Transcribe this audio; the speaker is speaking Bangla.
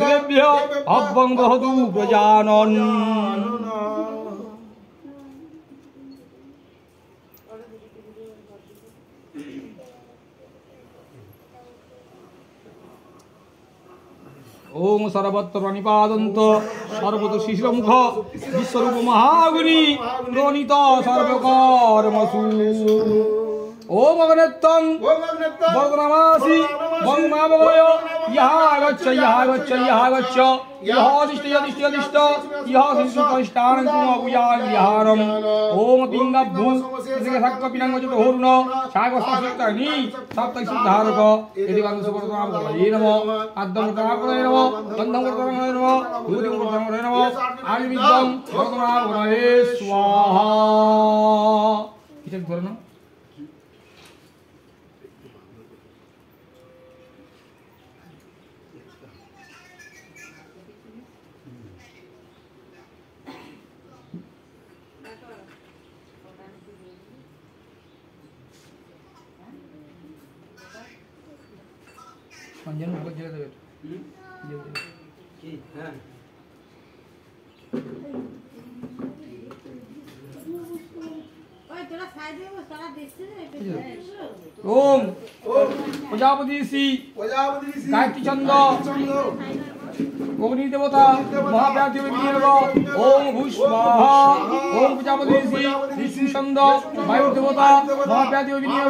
দেবেভ্য অব্যং দহতু প্রজানন। ওম সর্বত্র প্রণিপাদন্ত সর্বত শিশিরমুখ বিশ্বরূপ মহাগুণী প্রণীত সর্বকর্মসু। ওম অগ্নেত্তং বর্ধনমাসি বংমাবয় ইহা গচ্ছ ইহা গচ্ছ ইহা গচ্ছ ইহ দিষ্ট দিষ্ট দিষ্ট ইহ সিংহষ্টানং কুমপুয়াং বিহারম। ওম পিঙ্গভূ সিংহসক্ক পিনাঙ্গজত হরুণ সাগস্তানি সপ্তক সিদ্ধারক এদি বাংশ বর্ধনাম বলে নমঃ। আদ্যম বর্ধনাম বলে নমঃ। গন্ধম বর্ধনাম বলে নমঃ। ধূতিম বর্ধনাম বলে নমঃ। আনিবিদ্যং বর্ধনাম বলে স্বাহা। কিসের ধরে না সঞ্জন ভগত জেলে দেবে কি হ্যাঁ ওই তোরা সাইডে বস তারা দেখছে না ওম প্রজাপতি শ্রী গায়ত্রী চন্দ্র অগ্নি দেবতা মহাপ্রাতি বিনিয়োগ। ওম ভূস্বাহা। ওম প্রজাপতি শ্রী বিষ্ণু চন্দ্র বায়ু দেবতা মহাপ্রাতি বিনিয়োগ।